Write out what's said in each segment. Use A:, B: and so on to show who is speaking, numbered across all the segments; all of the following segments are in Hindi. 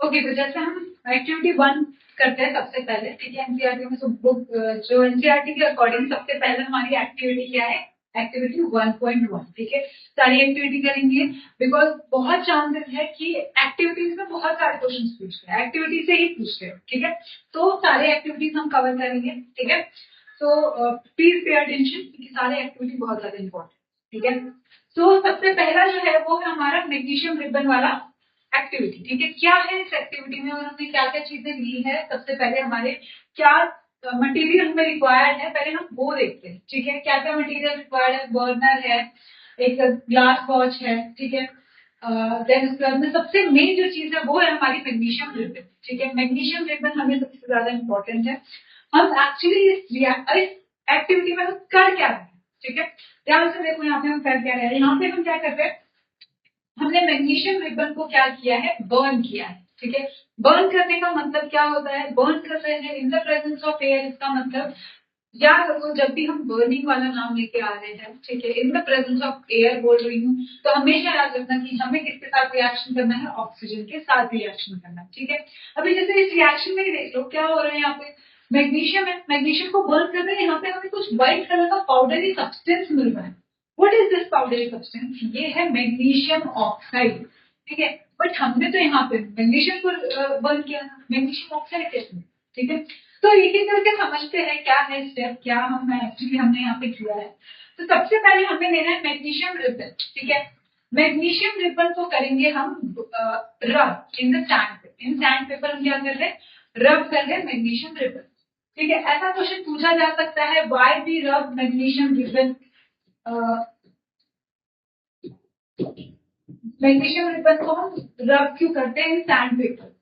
A: ओके, तो जैसे हम एक्टिविटी 1 करते हैं सबसे पहले, ठीक है। एनसीईआरटी में बुक जो एनसीईआरटी के अकॉर्डिंग सबसे पहले हमारी एक्टिविटी क्या है, एक्टिविटी 1.1, ठीक है। सारी एक्टिविटी करेंगे बिकॉज बहुत चांसेस है कि एक्टिविटीज में बहुत सारे क्वेश्चन पूछ रहे हैं, एक्टिविटी से ही पूछ रहे हो, ठीक है। तो सारे एक्टिविटीज हम कवर करेंगे, ठीक है। सो प्लीज पे अटेंशन क्योंकि सारे एक्टिविटी बहुत ज्यादा इंपॉर्टेंट, ठीक है। तो सबसे पहला जो है वो है हमारा मैग्नीशियम रिबन वाला एक्टिविटी, ठीक है। क्या है इस एक्टिविटी में और हमने क्या क्या चीजें ली है, सबसे पहले हमारे क्या मटेरियल हमें रिक्वायर्ड है, पहले हम वो देखते हैं, ठीक है। क्या क्या मटेरियल रिक्वायर्ड है, बर्नर है, एक ग्लास वॉच है, ठीक है। देन उसके बाद में सबसे मेन जो चीज है वो है हमारी मैग्नीशियम रिबन, ठीक है। मैग्नीशियम रिबन हमें सबसे ज्यादा इंपॉर्टेंट है। हम एक्चुअली इस एक्टिविटी में हम कर क्या रहे हैं, ठीक है। ध्यान से देखो यहाँ पे हम कर क्या रहे हैं, यहाँ पे हम क्या कर रहे हैं, हमने मैग्नीशियम रिबन को क्या किया है, बर्न किया है, ठीक है। बर्न करने का मतलब क्या होता है, बर्न कर रहे हैं in the presence of air. इसका मतलब याद रखो जब भी हम बर्निंग वाला नाम लेके आ रहे हैं, ठीक है, in the presence of air बोल रही हूँ, तो हमेशा याद रखना कि हमें किसके साथ रिएक्शन करना है, ऑक्सीजन के साथ रिएक्शन करना है, ठीक है। अभी जैसे इस रिएक्शन में ही देख लो क्या हो रहा है, यहाँ पे मैग्नीशियम है, मैग्नीशियम को बर्न कर रहे हैं, यहाँ पे हमें कुछ व्हाइट कलर का पाउडरी सब्सटेंस मिल रहा है। What is this powdery substance, ये है मैग्नीशियम ऑक्साइड, ठीक है। बट हमने तो यहाँ पे मैग्नीशियम को बर्न किया था, मैग्नीशियम ऑक्साइड कैसे, ठीक है। तो एक एक करके समझते हैं क्या है स्टेप, क्या हम एक्चुअली हमने यहाँ पे किया है। तो सबसे पहले हमें लेना है मैग्नीशियम रिबन, ठीक है। मैग्नीशियम रिबन को करेंगे हम रब in the sand paper, in sand paper हम क्या कर रहे हैं, रब कर रहे हैं मैग्नीशियम रिबन, ठीक है। ऐसा क्वेश्चन पूछा जा सकता है, व्हाई वी रब मैग्नीशियम रिबन, मैग्नीशियम रिबन को हम रब क्यों करते हैं इन सैंड पेपर,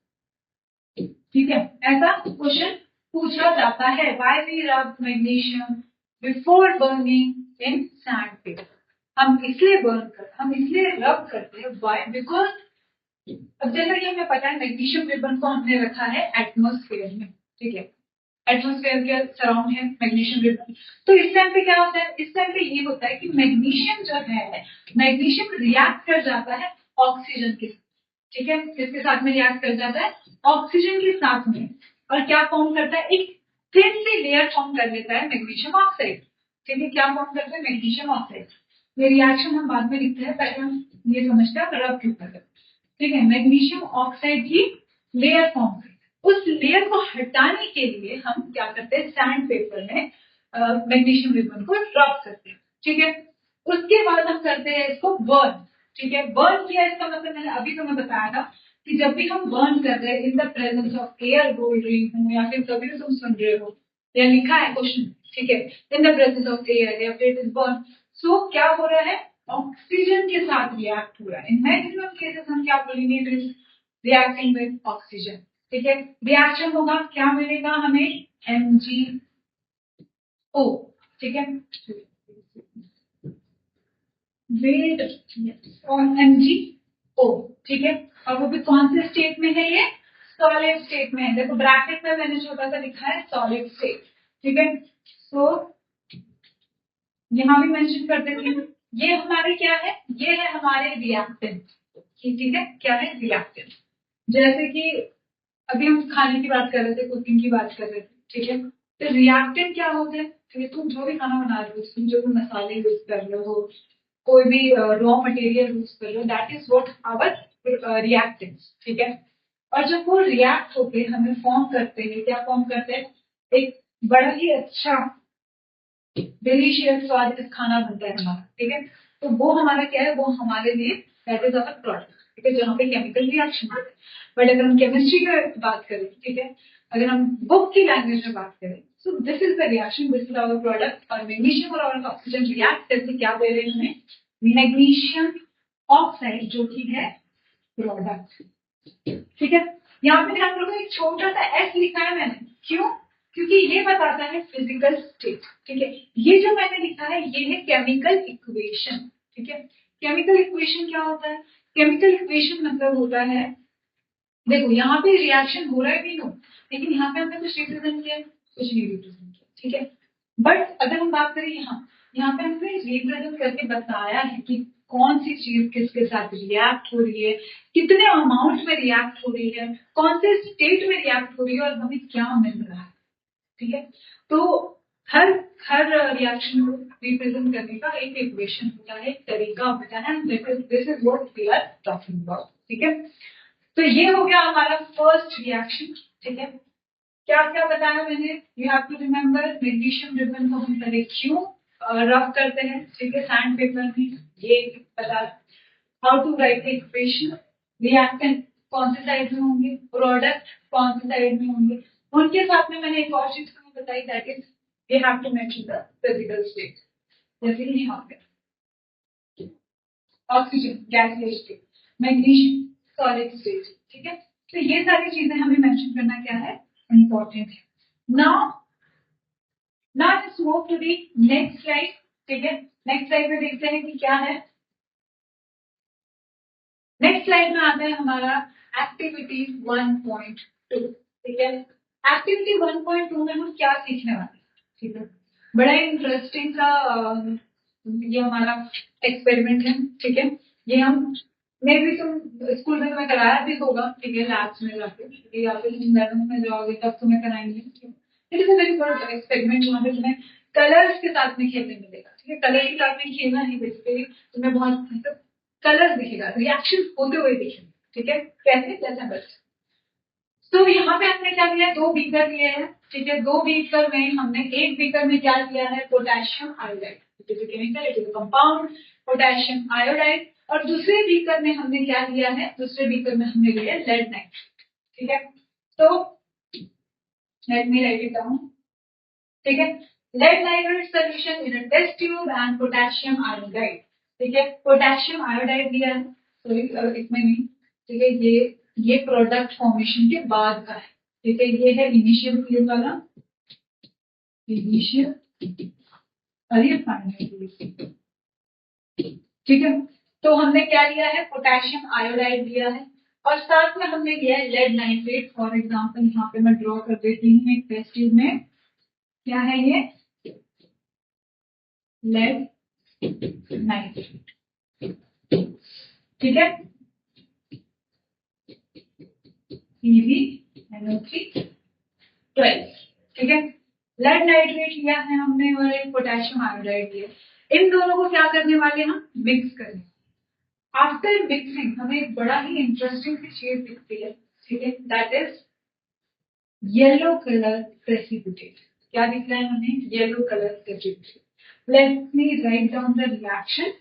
A: ठीक है। ऐसा क्वेश्चन पूछा जाता है, व्हाई वी रब magnesium before burning in sand paper. हम इसलिए रब करते हैं, व्हाई, बिकॉज अब जैसा कि हमें पता है मैग्नीशियम रिबन को हमने रखा है एटमोस्फेयर में, ठीक है। एटमोस्फेयर के सराउंड है मैग्नीशियम रिबन। तो इस टाइम पे क्या होता है, इस टाइम पे ये होता है कि मैग्नीशियम जो है, मैग्नीशियम रिएक्ट कर जाता है ऑक्सीजन के साथ, ठीक है। किसके साथ में रिएक्ट कर जाता है, ऑक्सीजन के साथ में, और क्या फॉर्म करता है, एक थिन सी लेयर फॉर्म कर लेता है मैग्नीशियम ऑक्साइड, ठीक है। क्या फॉर्म करता है, मैग्नीशियम ऑक्साइड। ये रिएक्शन हम बाद में लिखते हैं, पहले हम ये समझते हैं रब क्यों करते हैं, ठीक है। मैग्नीशियम ऑक्साइड की लेयर फॉर्म करते हैं, उस लेयर को हटाने के लिए हम क्या करते हैं, सैंड पेपर में मैग्नीशियम रिबन को रब करते हैं, ठीक है। उसके बाद हम करते हैं इसको बर्न, ठीक है। बर्न किया इसका मतलब मैंने अभी तुम्हें बताया था कि जब भी हम बर्न कर रहे हैं in the presence of air बोल रही हूँ, या फिर कभी भी तुम सुन रहे हो या लिखा है क्वेश्चन, ठीक है, in the presence of air या फिर इट इज बर्न, सो क्या हो रहा है, ऑक्सीजन के साथ रिएक्ट हो रहा है। इन मैक्सिमम केसेस हम क्या बोलेंगे, it is reacting with oxygen, ठीक है। रिएक्शन होगा, क्या मिलेगा हमें, MgO, ठीक है, वेट और MgO, ठीक है। और वो भी कौन से स्टेट में है, ये सॉलिड स्टेट में है। देखो ब्रैकेट में मैंने छोटा सा लिखा है सॉलिड स्टेट, ठीक है। तो यहाँ भी मेंशन कर देती हूँ, ये हमारे क्या है, ये है हमारे रिएक्टेंट, ठीक है। क्या है, रिएक्टेंट। जैसे कि अभी हम खाने की बात कर रहे थे, कुकिंग की बात कर रहे थे, ठीक है। तो रिएक्टेंट क्या होते हैं, तुम जो भी खाना बना रहे हो, तुम जो भी मसाले यूज कर रहे हो, कोई भी रॉ मटेरियल यूज कर रहे हो, that is what our reactants, ठीक है। और जब वो रिएक्ट होके हमें फॉर्म करते हैं, क्या फॉर्म करते हैं, एक बड़ा ही अच्छा डिलीशियस स्वादिष्ट खाना बनता है हमारा, ठीक है। तो वो हमारा क्या है, वो हमारे लिए दैट इज अवर प्रोडक्ट, ठीक है, जहाँ पे केमिकल रिएक्शन होता है। बट अगर हम केमिस्ट्री की बात करें, ठीक है, अगर हम बुक की लैंग्वेज में बात करें, so this is the reaction, this is our product. और मैग्नीशियम और ऑक्सीजन रिएक्ट करके क्या दे रहे हैं हमें, मैग्नीशियम ऑक्साइड, जो कि है प्रोडक्ट, ठीक है। यहाँ पे ध्यान रखो, एक छोटा सा एस लिखा है मैंने, क्यों, क्योंकि ये बताता है फिजिकल स्टेट, ठीक है। ये जो मैंने लिखा है ये है केमिकल इक्वेशन, ठीक है। केमिकल इक्वेशन क्या होता है, केमिकल इक्वेशन मतलब होता है, देखो यहाँ पे रिएक्शन हो रहा है भी नो, लेकिन यहाँ पे हमने कुछ रिप्रेजेंट किया, कुछ नहीं रिप्रेजेंट किया, ठीक है। बट अगर हम बात करें यहाँ पे हमने रिप्रेजेंट करके बताया है कि कौन सी चीज किसके साथ रिएक्ट हो रही है, कितने अमाउंट में रिएक्ट हो रही है, कौन से स्टेट में रिएक्ट हो रही है और हमें क्या मिल रहा है। ठीक है, तो हर हर रिएक्शन को रिप्रेजेंट करने का एक इक्वेशन होता है, एक तरीका होता है, this is what we are talking about. ठीक है, तो ये हो गया हमारा फर्स्ट रिएक्शन। ठीक है, क्या क्या बताया मैंने, you have to remember magnesium ribbon को हम पहले क्यों रब करते हैं। ठीक है, सैंड पेपर में ये पता, how to write the equation, reactant कौन से साइड में होंगे, प्रोडक्ट कौन से साइड में होंगे, उनके साथ में मैंने एक और चीज बताई, that is we have to mention the physical state. जैसे कि यहाँ पे oxygen gaseous state, magnesium solid state. ठीक है, तो ये सारी चीजें हमें मेंशन करना क्या है, इम्पोर्टेंट है। Now let's move to the next slide. ठीक है, नेक्स्ट स्लाइड में देखते हैं कि क्या है। नेक्स्ट स्लाइड में आता है हमारा एक्टिविटी 1.2। ठीक है, एक्टिविटी 1.2 में हम क्या सीखने वाले हैं। ठीक है, बड़ा इंटरेस्टिंग सा ये हमारा एक्सपेरिमेंट है। ठीक है, ये हम मे भी तुम स्कूल में तुम्हें कराया भी होगा। ठीक है, लैब्स में जाके या फिर 11th में जाओगे तब तुम्हें कराएंगे। It is a very good experiment जहाँ पे तुम्हें कलर्स के साथ में खेलने मिलेगा। ठीक है, कलर के साथ में खेलना ही बेसिकली तुम्हें बहुत कलर्स दिखेगा, रिएक्शन होते हुए दिखेंगे। ठीक है, कैसे जैसे बस। तो यहाँ पे हमने क्या लिया है, 2 बीकर लिए हैं। ठीक है, 2 बीकर में हमने एक बीकर में क्या लिया है, potassium iodide, it is chemical, it is compound potassium iodide. और दूसरे बीकर में हमने क्या लिया है, दूसरे बीकर में हमने लिया लेड नाइट्रेट। ठीक है, तो let me write it down. ठीक है, lead nitrate solution in a test tube and potassium iodide. ठीक है, पोटेशियम आयोडाइड दिया है, तो इसमें नहीं। ठीक है, ये प्रोडक्ट फॉर्मेशन के बाद का है। ठीक है, ये है इनिशियल फेज वाला, इनिशियल और ये फाइनल फेज। ठीक है, तो हमने क्या लिया है, पोटेशियम आयोडाइड लिया है और साथ में हमने लिया है लेड नाइट्रेट। फॉर एग्जाम्पल यहाँ पे मैं ड्रॉ कर देती हूँ एक टेस्ट ट्यूब में, क्या है ये, लेड नाइट्रेट। ठीक है, PbNO312। ठीक है, लेड नाइट्रेट लिया है हमने और एक पोटेशियम आयोडाइड लिया। इन दोनों को क्या करने वाले हम, मिक्स करेंगे। आफ्टर मिक्सिंग हमें एक बड़ा ही इंटरेस्टिंग सी चीज दिखती है। ठीक है, that is yellow colour precipitate. क्या दिख रहा है हमें, yellow colour precipitate. Late me write down the reaction.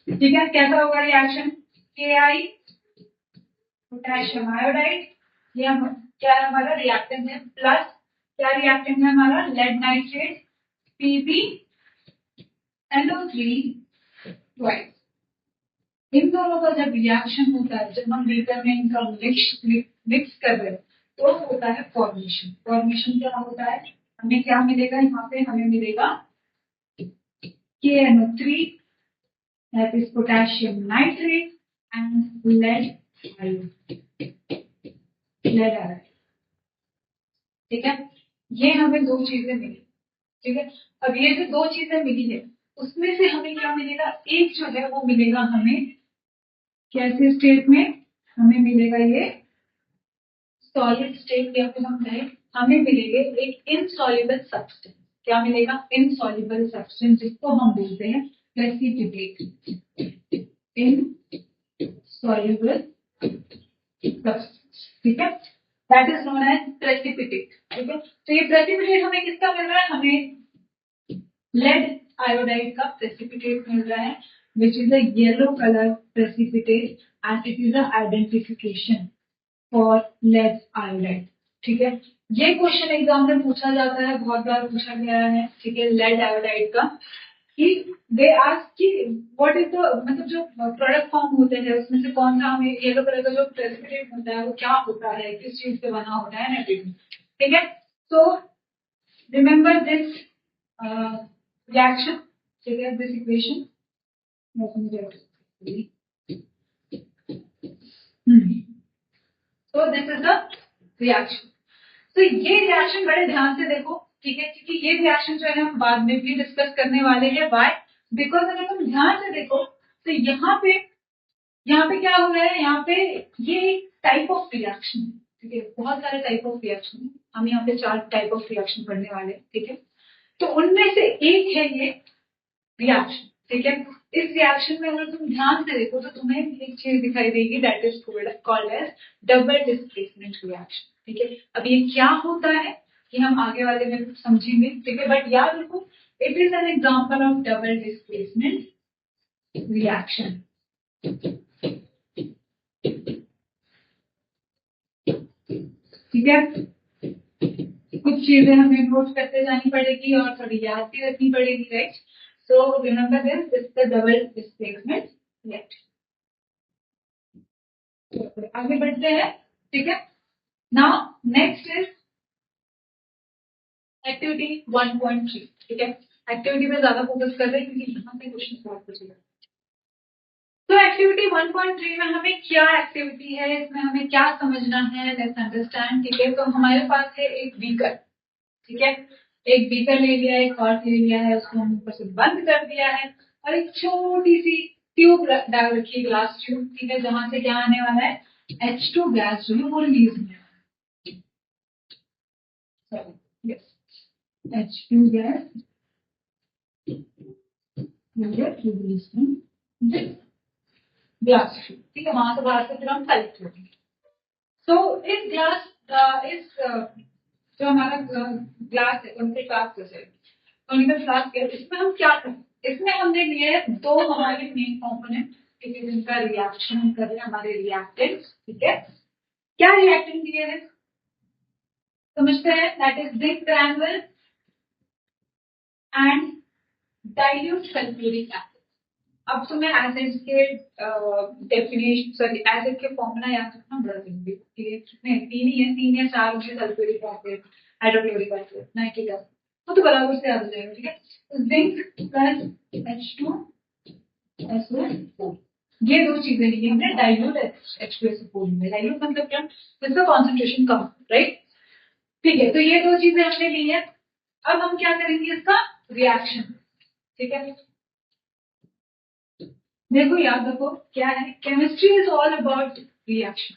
A: ठीक है, कैसा होगा रिएक्शन, KI पोटेशियम आयोडाइड, ये हम क्या है हमारा रिएक्टेंट है, प्लस क्या रिएक्टेंट है हमारा, लेड नाइट्रेट, PbNO312। इन दोनों का जब रिएक्शन होता है, जब हम बीकर में इनका मिक्स कर रहे हैं, तो होता है फॉर्मेशन। फॉर्मेशन क्या होता है, हमें क्या मिलेगा, यहाँ पे हमें मिलेगा KNO3, that is potassium nitrate and lead iodide। ठीक है, ये हमें 2 चीजें मिली। ठीक है, अब ये जो 2 चीजें मिली है उसमें से हमें क्या मिलेगा, एक जो है वो मिलेगा हमें कैसे स्टेट में, हमें मिलेगा ये सॉलिड स्टेट, या फिर हम कहें हमें मिलेंगे एक इनसॉल्युबल सब्सटेंस। क्या मिलेगा, इनसॉल्युबल सब्सटेंस, जिसको हम बोलते हैं प्रेसिपिटेट, इनसॉल्युबल सब्सटेंस। ठीक है, that is known as precipitate. ठीक है, तो ये प्रेसिपिटेट हमें किसका मिल रहा है, हमें लेड आयोडाइड का प्रेसिपिटेट मिल रहा है, which is a yellow color precipitate and it is a identification for lead iodide। ठीक है, ये क्वेश्चन एग्जाम में पूछा जाता है, बहुत बार पूछा गया है। ठीक है, लेड आयोडाइड का कि दे आस्क कि व्हाट इज द, मतलब जो प्रोडक्ट फॉर्म होते हैं उसमें से कौन सा हमें येलो कलर का जो प्रेसिपिटेट होता है वो क्या होता है, किस चीज से बना होता है, एवरीथिंग। ठीक है, सो रिमेंबर दिस reaction, ठीक है, this equation। So this is the reaction। तो ये रिएक्शन बड़े ध्यान से देखो, ठीक है, क्योंकि ये रिएक्शन जो है हम बाद में भी डिस्कस करने वाले हैं। वाई? बिकॉज अगर तुम ध्यान से देखो तो यहाँ पे क्या हो रहा है, यहाँ पे ये एक टाइप ऑफ रिएक्शन है। ठीक है, बहुत सारे टाइप ऑफ रिएक्शन है, हम यहाँ पे 4 टाइप ऑफ रिएक्शन पढ़ने वाले हैं। ठीक है, तो उनमें से एक है ये रिएक्शन। ठीक है, इस रिएक्शन में अगर तुम ध्यान से देखो तो तुम्हें एक चीज दिखाई देगी, that is called as double displacement reaction. ठीक है, अब ये क्या होता है कि हम आगे वाले में समझेंगे। ठीक है, बट याद रखो it is an example of double displacement reaction. ठीक है, कुछ चीजें हमें नोट करते जानी पड़ेगी और थोड़ी याद भी रखनी पड़ेगी, right? So remember this is the double displacement reaction. आगे बढ़ते हैं। ठीक है, नाउ नेक्स्ट इज एक्टिविटी 1.3। ठीक है, एक्टिविटी में ज्यादा फोकस कर रहे हैं क्योंकि यहाँ पे क्वेश्चन बहुत पूछेगा। तो एक्टिविटी 1.3 में हमें क्या एक्टिविटी है, इसमें हमें क्या समझना है, लेट्स अंडरस्टैंड। ठीक है, तो हमारे पास है एक बीकर। ठीक है, एक बीकर ले लिया है, एक कॉर्क ले लिया है, उसको हम ऊपर से बंद कर दिया है और एक छोटी सी ट्यूब डाल रखी है, ग्लास ट्यूब। ठीक है, जहां से क्या आने वाला है, H2 गैस जो है वो रिलीज होने वाला है। Yes, H2 gas glass tube. ठीक है, वहां से बाहर से फिर हम कलेक्ट होंगे। तो इस ग्लास इस जो हमारा ग्लास है, उनके ग्लास है, उनका फ्लास्क है, इसमें हम क्या करें, इसमें हमने लिए हैं 2 हमारे मेन कंपोनेंट। ठीक है, जिनका रिएक्शन हम कर रहे हैं, हमारे रिएक्टेंट। ठीक है, क्या रिएक्टेंट दिए हैं समझते हैं, that is zinc granule and dilute sulphuric acid. अब तुम्हें एसिड के डेफिनेशन, सॉरी एसिड के फॉर्मूला याद रखना बड़ा जरूरी है। कितने 3 ही है, 3 या 4 होंगे, sulphuric acid, hydrochloric acid, nitric acid, वो तो बराबर से याद हो जाएगा। ठीक है, जिंक प्लस H2SO4, ये 2 चीजें ली हमने डाइल्यूट H2SO4 में। डाइल्यूट मतलब क्या, इसका कॉन्सेंट्रेशन कम, राइट? ठीक है, तो ये 2 चीजें हमने ली है। अब हम क्या करेंगे, इसका रिएक्शन। ठीक है, देखो याद रखो क्या है, chemistry is all about reaction.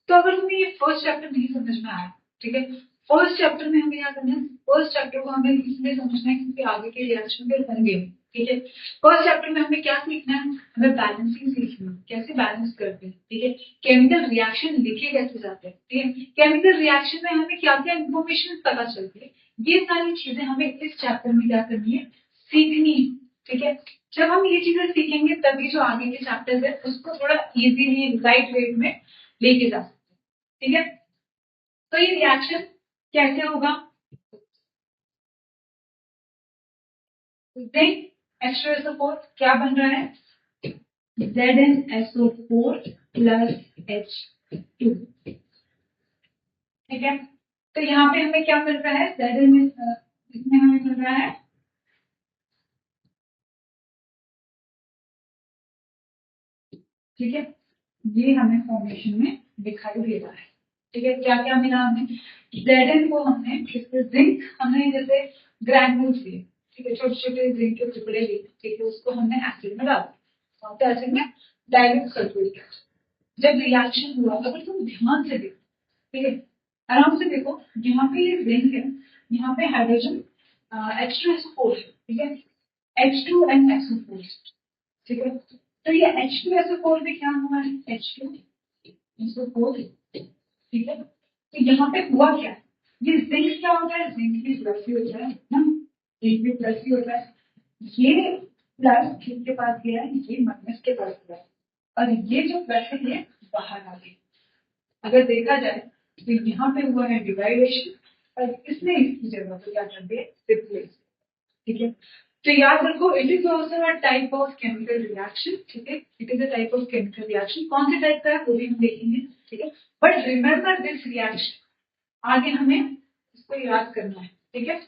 A: तो अगर तुम्हें ये फर्स्ट चैप्टर नहीं समझ में आया, ठीक है, फर्स्ट चैप्टर में हमें क्या करना है, फर्स्ट चैप्टर को हमें इसलिए समझना है क्योंकि आगे के रिएक्शन फिर होंगे। ठीक है, फर्स्ट चैप्टर में हमें क्या सीखना है, हमें बैलेंसिंग सीखना है, कैसे बैलेंस करते हैं। ठीक है, केमिकल रिएक्शन लिखे कैसे जाते हैं। ठीक है, केमिकल रिएक्शन में हमें क्या क्या इन्फॉर्मेशन पता चलती है, ये सारी चीजें हमें इस चैप्टर में क्या करनी है, सीखनी है। ठीक है, जब हम ये चीजें सीखेंगे तभी जो आगे के चैप्टर्स है उसको थोड़ा इजीली लाइट वेट में लेके जा सकते हैं। ठीक है, तो ये रिएक्शन कैसे होगा, जिंक H2SO4 क्या बन रहा है, ZnSO4 प्लस H2। ठीक है, तो यहाँ पे हमें क्या मिल रहा है, Zn इसमें हमें मिल रहा है ठीक है, ये हमें फॉर्मेशन में दिखाई दे रहा है। ठीक है, क्या क्या मिला हमें, Zn को हमने जैसे जिंक, हमने जैसे ग्रैन्यूल्स लिए, ठीक है, छोटे छोटे जिंक के टुकड़े लिए, ठीक है, उसको हमने एसिड में डाल दिया, कौन सा एसिड में, डाइल्यूट सल्फ्यूरिक एसिड। जब रिएक्शन हुआ, अगर तुम ध्यान से देखो, ठीक है, आराम से देखो, यहाँ पे ये जिंक है, यहाँ पे हाइड्रोजन H2SO4 है, ठीक है, H2 and SO4, ठीक है, तो ये H2SO4 में क्या हुआ है, H2SO4, ठीक है, तो यहाँ पे हुआ क्या, ये जिंक क्या होता है, जिंक भी प्लस ही होता है ना, जिंक भी प्लस ही होता है, ये प्लस किसके पास गया है, ये माइनस के पास गया है, और ये जो प्लस है ये बाहर आ गई। अगर देखा जाए तो यहाँ पे हुआ है डिवाइडेशन और इसने इसकी जगह पे क्या कर दिया, रिप्लेस। ठीक है, तो याद रखो it is also a type of chemical reaction. ठीक है, it is a type of chemical reaction, कौन से टाइप का है वो भी हम देखेंगे। ठीक है, बट रिमेंबर दिस रिएक्शन, आगे हमें इसको याद करना है। ठीक है,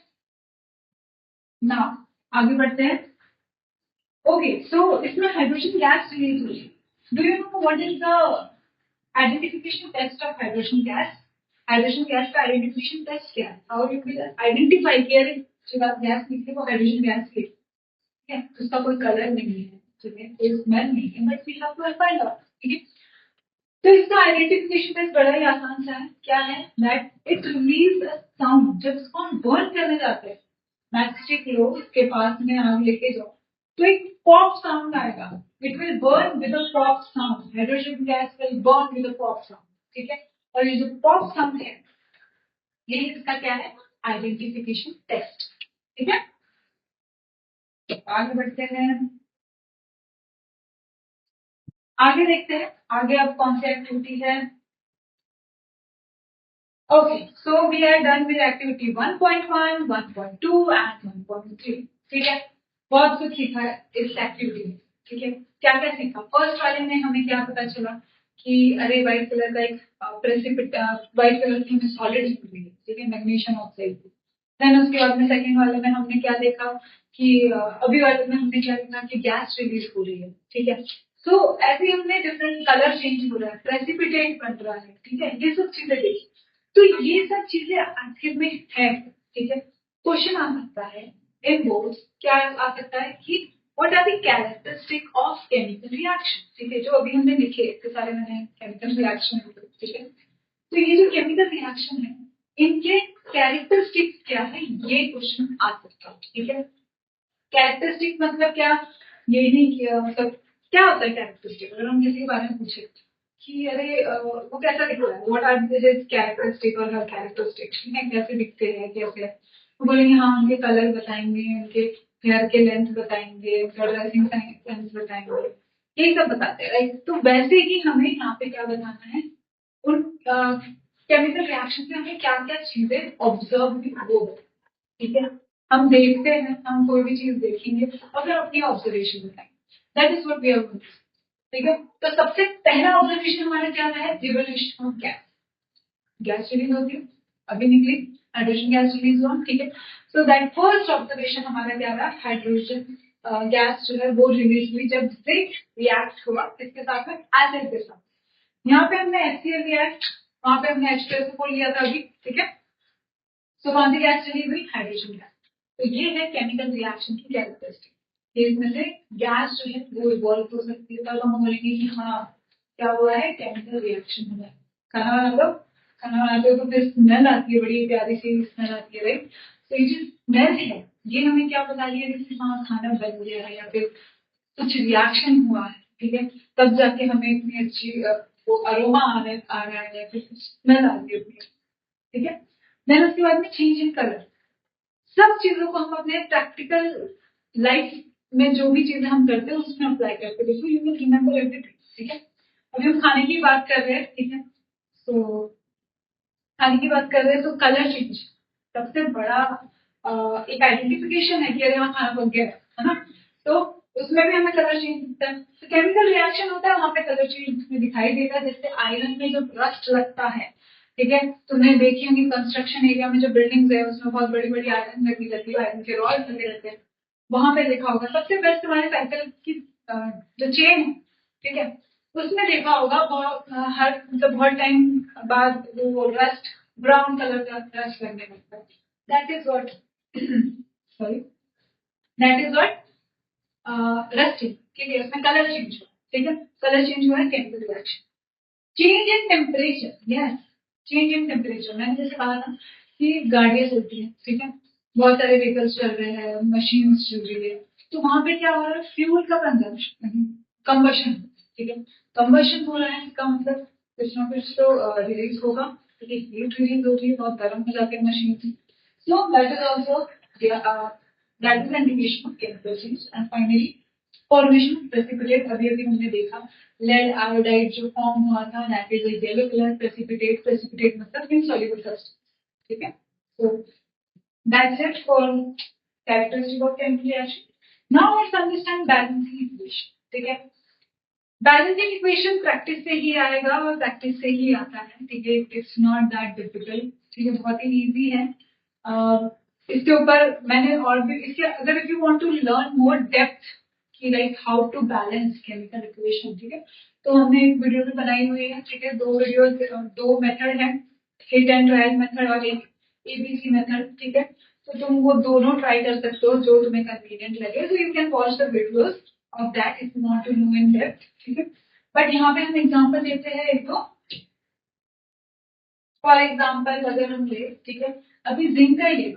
A: ना आगे बढ़ते हैं। ओके, सो इसमें हाइड्रोजन गैस रिलीज हुई, do you know what is the identification test of hydrogen gas, hydrogen gas का आइडेंटिफिकेशन टेस्ट क्या है? हाउ यू विल आइडेंटिफाई कि अरे जो गैस निकली वो हाइड्रोजन गैस की है, उसका कोई कलर नहीं है, ठीक है, कोई स्मेल नहीं है, but we have to find out, ठीक है। तो इसका आइडेंटिफिकेशन टेस्ट बड़ा ही आसान सा है, क्या है, that it release a sound. जब इसको हम बर्न करने जाते हैं, मैचस्टिक लो, के पास में आग लेके जाओ, तो एक पॉप साउंड आएगा, it will burn with a pop sound, hydrogen gas will burn with a pop sound, ठीक है। और ये जो पॉप साउंड है, ये इसका क्या है, आइडेंटिफिकेशन टेस्ट, ठीक है। आगे बढ़ते हैं, आगे देखते हैं, आगे अब कौन सी एक्टिविटी है। Okay, so we are done with activity 1.1, 1.2 and 1.3, ठीक है। बहुत कुछ सीखा है इस एक्टिविटी में, ठीक है। क्या क्या सीखा? फर्स्ट वाले में हमें क्या पता चला कि अरे व्हाइट कलर का एक व्हाइट कलर की हमें सॉलिड मिल रही है, ठीक है, मैग्नीशियम ऑक्साइड की। देन उसके बाद में सेकेंड वाले में हमने क्या देखा कि अभी वाले में हमने क्या देखा कि गैस रिलीज हो रही है, ठीक है। तो ऐसे ही हमने डिफरेंट कलर चेंज हो रहा है, प्रेसिपिटेट बन रहा है, ठीक है, ये सब चीजें देखी। तो ये सब चीजें आखिर में है, ठीक है। क्वेश्चन आ सकता है इन बोर्ड्स, क्या आ सकता है कि what are the characteristic of chemical reaction, ठीक है, जो अभी हमने लिखे इतने सारे मैंने केमिकल रिएक्शन, ठीक है। तो ये जो केमिकल रिएक्शन है, इनके कैरेक्टरिस्टिक्स क्या है, ये क्वेश्चन आ सकता है, ठीक है। कैरेक्टरिस्टिक मतलब क्या, ये नहीं कि मतलब क्या होता है कैरेक्टरिस्टिक, अगर हम किसी के बारे में पूछे कि अरे वो कैसा दिखता है, व्हाट आर हिज कैरेक्टरिस्टिक और हर कैरेक्टरिस्टिक, ठीक है, कैसे दिखते हैं, कैसे, वो बोलेंगे हाँ उनके कलर बताएंगे, उनके हेयर के लेंथ बताएंगे, ड्रेसिंग सेंस बताएंगे, यही सब बताते हैं, राइट। तो वैसे ही हमें यहाँ पे क्या बताना है, उन केमिकल रिएक्शन से हमें क्या क्या चीजें ऑब्जर्व भी हो, ठीक है। हम देखते हैं, हम कोई भी चीज देखेंगे और फिर अपनी ऑब्जर्वेशन बताएंगे, that is what we are doing, ठीक है। तो सबसे पहला ऑब्जर्वेशन हमारा क्या है, revolution of gas, gas release होती है, अभी निकली हाइड्रोजन गैस रिलीज हुआ, ठीक है। सो दैट फर्स्ट ऑब्जर्वेशन हमारा क्या रहा, हाइड्रोजन गैस जो है वो रिलीज हुई जब जिंक रिएक्ट हुआ किसके साथ में, एसिड के साथ। यहाँ पे हमने HCl लिया है, वहां पे हमने H2SO4 लिया था अभी, ठीक है। सो कौन सी गैस रिलीज हुई, हाइड्रोजन गैस। तो ये है केमिकल रिएक्शन की कैरेक्टरिस्टिक। इसमें से गैस जो है वो इवॉल्व हो सकती है, तब हम बोलेंगे कि हाँ क्या हुआ है, केमिकल रिएक्शन हुआ है। खाना बना लो, खाना बनाते हो तो फिर स्मेल आती है, बड़ी प्यारी सी स्मेल आती है, राइट। तो ये जो स्मेल है, ये हमें क्या बता रही है कि हाँ खाना बन गया है या फिर कुछ रिएक्शन हुआ है, ठीक है। तब जाके हमें इतनी अच्छी वो अरोमा आ रहा है या फिर स्मेल आ रही है, ठीक है। देन उसके बाद में चेंज इन कलर, सब चीजों को हम अपने प्रैक्टिकल लाइफ में जो भी चीजें हम करते हैं उसमें अप्लाई करते हैं, देखो यू विल रिमेम्बर एवरीथिंग, ठीक है। अभी हम खाने की बात कर रहे हैं, ठीक है। तो खाने की बात कर रहे हैं तो कलर चेंज सबसे बड़ा एक आइडेंटिफिकेशन है कि अरे हाँ खाना पक गया है ना। तो उसमें भी हमें कलर चेंज दिखता है, तो केमिकल रिएक्शन होता है वहां पे कलर चेंज दिखाई देगा, जैसे आयरन में जो रस्ट लगता है, ठीक है। तुमने देखी होंगी कंस्ट्रक्शन एरिया में जो बिल्डिंग्स है उसमें बहुत बड़ी बड़ी आयरन लगी रहती है, आयरन के रॉड लगे रहते हैं, वहां पे देखा होगा। सबसे बेस्ट हमारे साइकिल की जो चेन है, ठीक है, उसमें देखा होगा बहुत हर मतलब बहुत टाइम बाद वो रस्ट, ब्राउन कलर का रस्ट लगने लगता है, that is what sorry that is what rusting, ठीक है, उसमें कलर चेंज हुआ, ठीक है, कलर चेंज हुआ है chemical reaction. Change in temperature, yes, change in temperature, मैंने जैसे कहा था कि गाड़ियां चलती हैं, ठीक है, बहुत सारे व्हीकल्स चल रहे हैं, मशीन्स चल रही है, तो वहां पे क्या हो रहा है, फ्यूल का कंजम्पशन, कंबशन, ठीक है, कंबशन हो रहा है, इसका मतलब कुछ ना कुछ तो रिलीज होगा, ठीक है, हीट रिलीज हो रही है, बहुत गर्म हो जाती है मशीन से, so that is also that is indication of chemical change. And finally formation precipitate, अभी अभी हमने देखा लेड आयोडाइड जो फॉर्म हुआ था, that is a yellow colour precipitate, precipitate मतलब इनसॉल्युबल सब्सटेंस, ठीक है। So that's it for characteristic of chemical reaction. Now let's understand balancing equation, ठीक है। बैलेंसिंग इक्वेशन प्रैक्टिस से ही आएगा और प्रैक्टिस से ही आता है, ठीक है, इट्स नॉट दैट डिफिकल्ट, ठीक है, बहुत ही इजी है। इसके ऊपर मैंने और भी इसके, अगर if you want to learn more depth कि like how to balance chemical equation, ठीक है, तो हमने एक वीडियो भी बनाई हुई है, ठीक है, दो वीडियो, दो मेथड है, हिट एंड ट्रायल मेथड और एक एबीसी मेथड, ठीक है। तो तुम वो दोनों ट्राई कर सकते हो जो तुम्हें कन्वीनियंट लगे। तो you can watch the videos of that if you want to know in depth, ठीक है। बट यहाँ पे हम एग्जांपल देते हैं एक दो। फॉर एग्जांपल अगर हम ले, ठीक है, अभी जिंक का ले,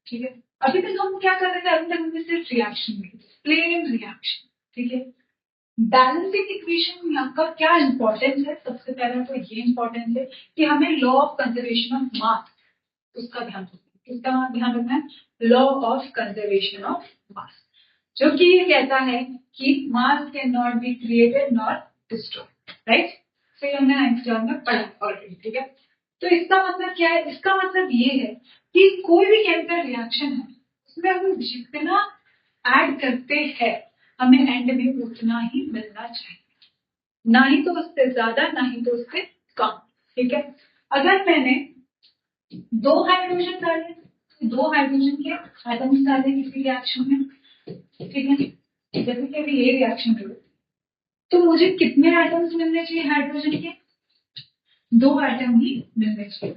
A: ठीक है। अभी तक हम क्या कर रहे थे, अभी तक हमने सिर्फ रिएक्शन प्लेन रिएक्शन, ठीक है। बैलेंसिंग इक्वेशन यहाँ का क्या इंपॉर्टेंस है, सबसे पहले तो ये इंपॉर्टेंस है कि हमें law of conservation of mass उसका ध्यान रखना है। उसका ध्यान रखना है, law of conservation of mass, जो कि ये कहता है कि मास can not be created not destroyed, right. तो ये हमने 9th क्लास में पढ़ा ऑलरेडी, ठीक है। तो इसका मतलब क्या है, इसका मतलब ये है कि कोई भी केमिकल रिएक्शन है उसमें हम जितना ऐड करते हैं हमें एंड में उतना ही मिलना चाहिए, ना ही तो उससे ज्यादा ना ही तो उससे कम, ठीक है। अगर मैंने 2 हाइड्रोजन डाले, 2 हाइड्रोजन के एटम्स डाले किसी रिएक्शन में, ठीक है, जैसे कि अभी ये रिएक्शन है, तो मुझे कितने एटम्स मिलने चाहिए हाइड्रोजन के, 2 एटम ही मिलने चाहिए,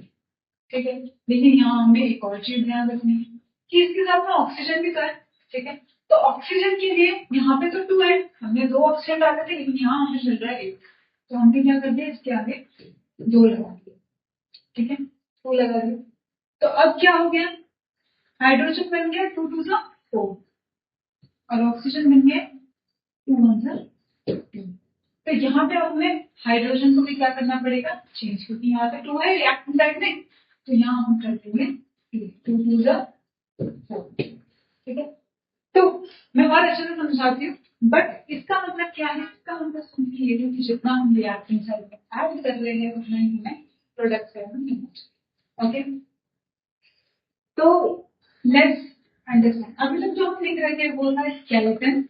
A: ठीक है। लेकिन यहाँ हमें एक और चीज ध्यान रखनी है कि इसके साथ में ऑक्सीजन भी तो है, ठीक है। तो ऑक्सीजन के लिए यहाँ पे तो 2 है, हमने 2 ऑक्सीजन डाले थे, लेकिन यहाँ हमें मिल रहा है 1, तो हमने क्या कर दिया, इसके आगे 2 लगा दिया, ठीक है, 2 लगा दिया। तो अब क्या हो गया, हाइड्रोजन बन गया 2 2 4 और ऑक्सीजन बन गया 2 1 2। तो यहाँ पे अब हमें हाइड्रोजन को भी क्या करना पड़ेगा, चेंज, क्योंकि यहाँ पे 2 है रिएक्टेंट साइड में, तो यहाँ हम कर देंगे 2 2 4, ठीक है। तो मैं और अच्छे से समझाती हूँ, बट इसका मतलब क्या है, इसका मतलब सुनिए ये कि जितना हम रिएक्टेंट साइड में ऐड कर रहे हैं उतना ही हमें प्रोडक्ट साइड में मिलना चाहिए, ओके। तो लेट्स अंडरस्टैंड, अभी तक जो हम लिख रहे थे वो था स्केलेटन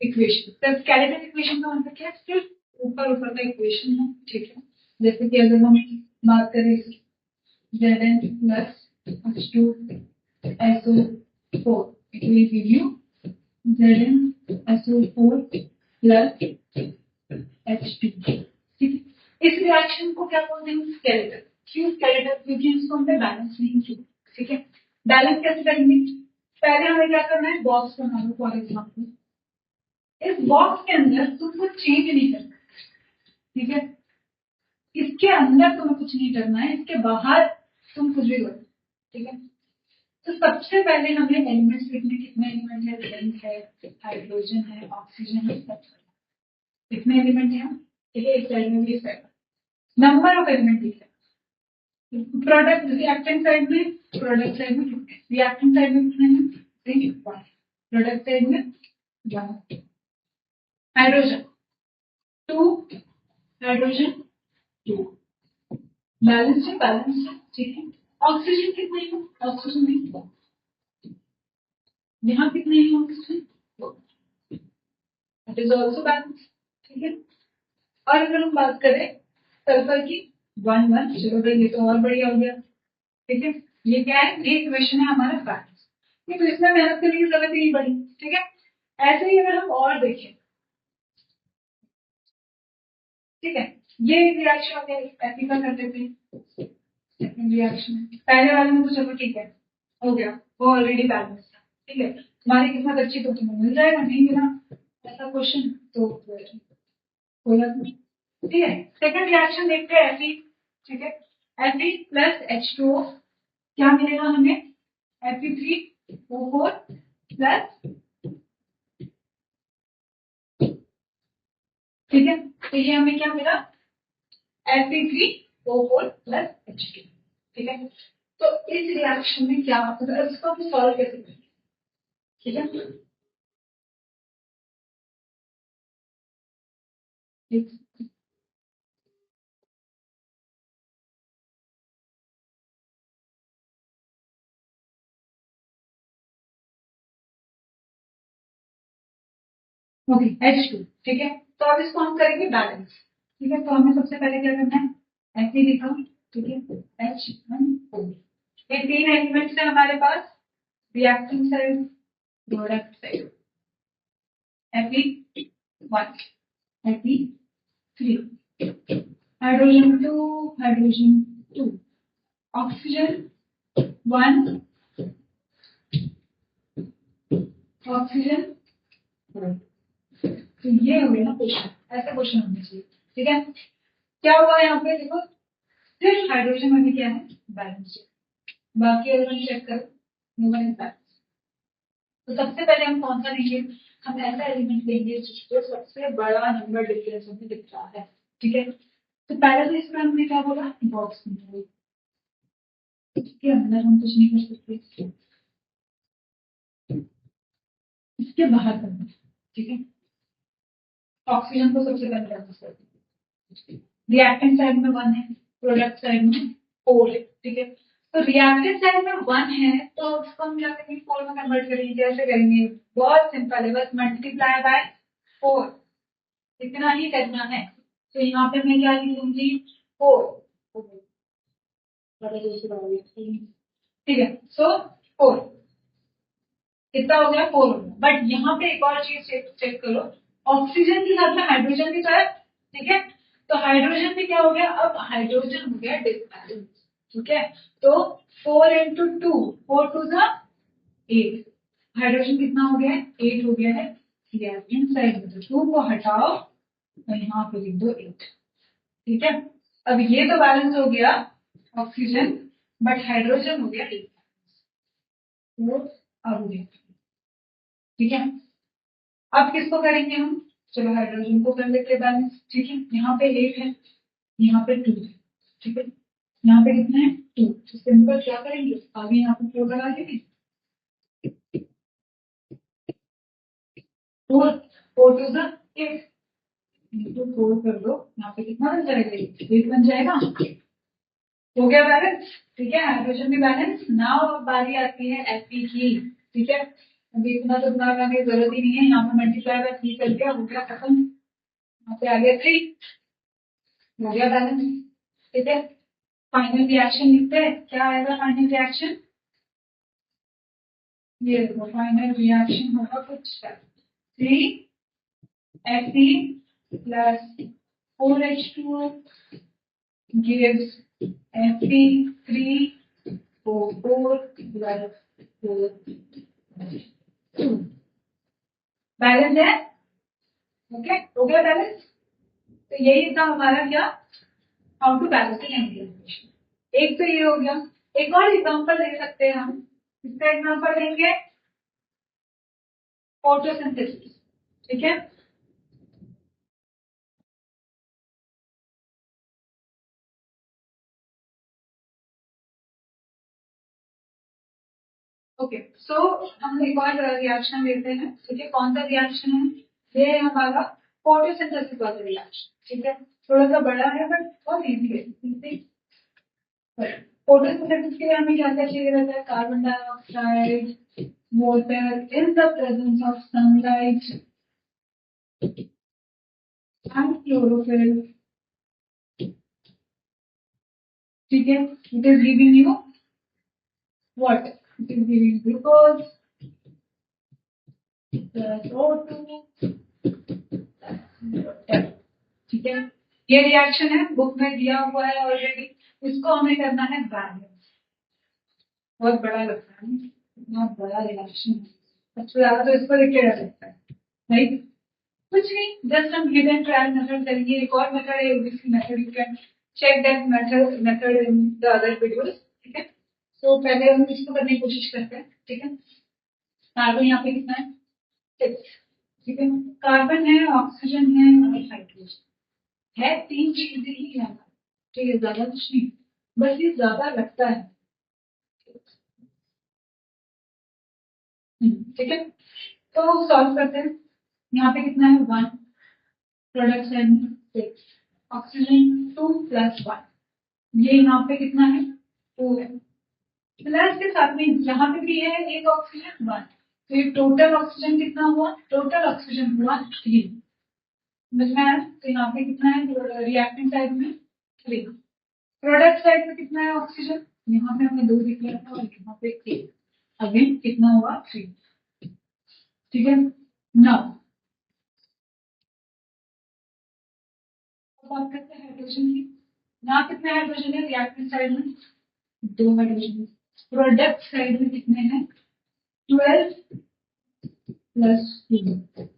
A: इक्वेशन। तो स्केलेटन इक्वेशन का मतलब क्या है, सिर्फ ऊपर ऊपर का इक्वेशन है, ठीक है। जैसे कि अगर हम बात करें Zn plus H2SO4, it will give you ZnSO4 plus H2, ठीक है। इस रिएक्शन को क्या बोलते हैं, स्केलेटन। क्यों स्केलेटन, क्योंकि इसको हमने बैलेंस नहीं किया, ठीक है। बैलेंस कैसे करेंगे, पहले हमें क्या करना है, बॉक्स बना लो फॉर एग्जाम्पल, इस बॉक्स के अंदर तुम कुछ चेंज नहीं करना, ठीक है। इसके अंदर तुम्हें कुछ नहीं करना है, इसके बाहर तुम कुछ भी करो, ठीक है। तो सबसे पहले हमें एलिमेंट्स लिखने, कितने एलिमेंट है, जिंक है, हाइड्रोजन है, ऑक्सीजन है, कितने एलिमेंट है, ठीक है। इस साइड में भी इस साइड नंबर ऑफ एलिमेंट लिखा है। प्रोडक्ट रिएक्टेंट साइड में, प्रोडक्ट साइड में कितने, रिएक्टेंट साइड में कितने हैं, 1, प्रोडक्ट साइड में 1, हाइड्रोजन 2, हाइड्रोजन 2, बैलेंस है, बैलेंस है, ठीक है। ऑक्सीजन कितने हैं, ऑक्सीजन भी, यहाँ कितने हैं oxygen, it is also balance, ठीक है। और अगर हम बात करें सल्फर की, 1 1, चलो भाई ये तो और बढ़िया हो गया, ठीक है। ये क्या है, ये इक्वेशन है हमारा बैलेंस, ये तो इसमें मेहनत करने की जरूरत ही नहीं पड़ी, ठीक है। ऐसे ही अगर हम और देखें, ठीक है, ये रिएक्शन हो गया, ऐसे का कर देते हैं सेकंड रिएक्शन, पहले वाले में तो चलो ठीक है हो गया, वो ऑलरेडी बैलेंस था, ठीक है। हमारी किस्मत अच्छी तो तुम्हें मिल जाएगा, नहीं मिला ऐसा क्वेश्चन तो कोई बात नहीं, ठीक है। सेकंड रिएक्शन देखते हैं Fe, ठीक है। Fe प्लस H2O क्या मिलेगा हमें, Fe3O4 प्लस, ठीक है। तो ये हमें क्या मिला, Fe3O4 प्लस H2, ठीक है। तो इस रिएक्शन में क्या होता है, इसको हम सॉल्व कैसे करेंगे, ठीक है। ओके H2, ठीक है। तो अब इसको हम करेंगे बैलेंस, ठीक है। तो हमें सबसे पहले क्या करना है, Fe लिखा, ठीक है, H1O, ये 3 एलिमेंट्स है हमारे पास, reacting side, product side, Fe1, Fe3, hydrogen 2, hydrogen 2, oxygen 1, oxygen 4। तो ये हो गया ना क्वेश्चन, ऐसा क्वेश्चन होना चाहिए। ठीक है, क्या हुआ यहाँ पे देखो, सिर्फ हाइड्रोजन में क्या है बैलेंस, बाकी एलिमेंट चेक करो नो वन इज बैलेंस। तो सबसे पहले हम कौन सा लेंगे, हम ऐसा एलिमेंट लेंगे जिसको सबसे बड़ा नंबर डिफरेंस हमें दिख रहा है। ठीक है, तो पहले तो इसमें हमने क्या बोला, बॉक्स में इसके अंदर हम कुछ नहीं कर सकते, इसके बाहर करना। ठीक है, ऑक्सीजन को सबसे पहले रख सकते, रिएक्टेंट साइड में 1 है, प्रोडक्ट साइड में 4 है। ठीक है, तो रिएक्टेंट साइड में 1 है तो उसको हम क्या करेंगे, 4 में कन्वर्ट करेंगे। कैसे करेंगे, बहुत सिंपल है, बस मल्टीप्लाई बाय 4, इतना ही करना है। तो यहाँ पे मैं क्या लिखूंगी, 4। ठीक है, सो 4 कितना हो गया, 4 हो गया। बट यहाँ पे एक और चीज चेक करो, ऑक्सीजन के साथ में हाइड्रोजन भी तो है। ठीक है, तो हाइड्रोजन भी क्या हो गया, अब हाइड्रोजन हो गया डिसबैलेंस। ठीक है, तो 4 into 2, 4 2 सा 8, हाइड्रोजन कितना हो गया है, 8 हो गया है। रिएक्टेंट साइड में तो 2 को हटाओ तो यहाँ पे लिख दो 8। ठीक है, अब ये तो बैलेंस हो गया ऑक्सीजन, बट हाइड्रोजन हो गया 8। तो अब देखिए, ठीक है, अब किसको करेंगे हम, चलो हाइड्रोजन को कर लेते हैं बैलेंस। ठीक है, यहाँ पे 8 है, यहाँ पे 2 है। ठीक है, यहाँ पे कितना है 2, तो सिंपल क्या करेंगे, आगे यहाँ पे 4 लगा देंगे, 4 4 2 सा 8 इंटू 4 कर दो, यहाँ पे कितना बन जाएगा, 8 बन जाएगा। हो गया बैलेंस। ठीक है, हाइड्रोजन भी बैलेंस। नाउ अब बारी आती है Fe की। ठीक है, अभी इतना तो दिमाग लगाने की जरूरत ही नहीं है, यहाँ पे मल्टीप्लाई बाय 3 कर दिया, हो गया खत्म। यहाँ पे आ गया 3, हो गया बैलेंस। ठीक है, फाइनल रिएक्शन लिखते हैं, क्या आएगा फाइनल रिएक्शन, ये देखो फाइनल रिएक्शन होगा कुछ 3Fe plus 4H2O gives Fe3O4 plus 4 balance है। ओके, हो गया बैलेंस। तो यही था हमारा क्या, हाउ टू बैलेंस एन। एक तो ये हो गया, एक और एग्जांपल दे सकते हैं हम, इसका एग्जांपल देंगे फोटोसिंथेसिस। ठीक है, ओके, सो हम एक और रिएक्शन लेते हैं। ठीक है, कौन सा रिएक्शन है, ये है हमारा फोटोसिंथेसिस वाला रिएक्शन। ठीक है, थोड़ा सा बड़ा है बट बहुत इजी है। फोटोसिंथेसिस के लिए हमें क्या क्या चाहिए रहता है, carbon dioxide, water in the presence of sunlight and chlorophyll. ठीक है, it is giving you what, it is giving glucose plus O2 water। ठीक है, ये रिएक्शन है, बुक में दिया हुआ है ऑलरेडी, इसको हमें करना है बैलेंस। बहुत बड़ा लगता है, बहुत बड़ा रिएक्शन है, सबसे ज्यादा तो इसको लिख के रख सकता है। राइट, कुछ नहीं, जस्ट हम हिट एंड ट्रायल मेथड करेंगे। एक और मेथड है ABC method, you can check that method in the other videos. ठीक है, तो पहले हम इसको करने की कोशिश करते हैं। ठीक है, कार्बन यहाँ पे कितना है 6। ठीक है, कार्बन है, ऑक्सीजन है और हाइड्रोजन है, 3 चीजें ही है। ठीक है, ज्यादा कुछ नहीं, बस ये ज्यादा लगता है। ठीक है, तो सॉल्व करते हैं। यहाँ पे कितना है 1, प्रोडक्ट साइड में 6, ऑक्सीजन 2 प्लस 1, ये यहाँ पे कितना है 2 है, प्लस के साथ में यहाँ पे भी है एक ऑक्सीजन 1, तो ये टोटल ऑक्सीजन कितना हुआ, टोटल ऑक्सीजन हुआ 3। समझ में आया, तो यहाँ पे कितना है रिएक्टिंग साइड में 3, प्रोडक्ट साइड में कितना है ऑक्सीजन, यहाँ पे हमने 2 दिखाया था और यहाँ पे 3, अगेन कितना हुआ 3। ठीक है, नाउ बात करते हैं हाइड्रोजन की। यहाँ कितने हाइड्रोजन है रिएक्टेंट साइड में? 2 हाइड्रोजन। प्रोडक्ट साइड में कितने हैं? 12 + 2।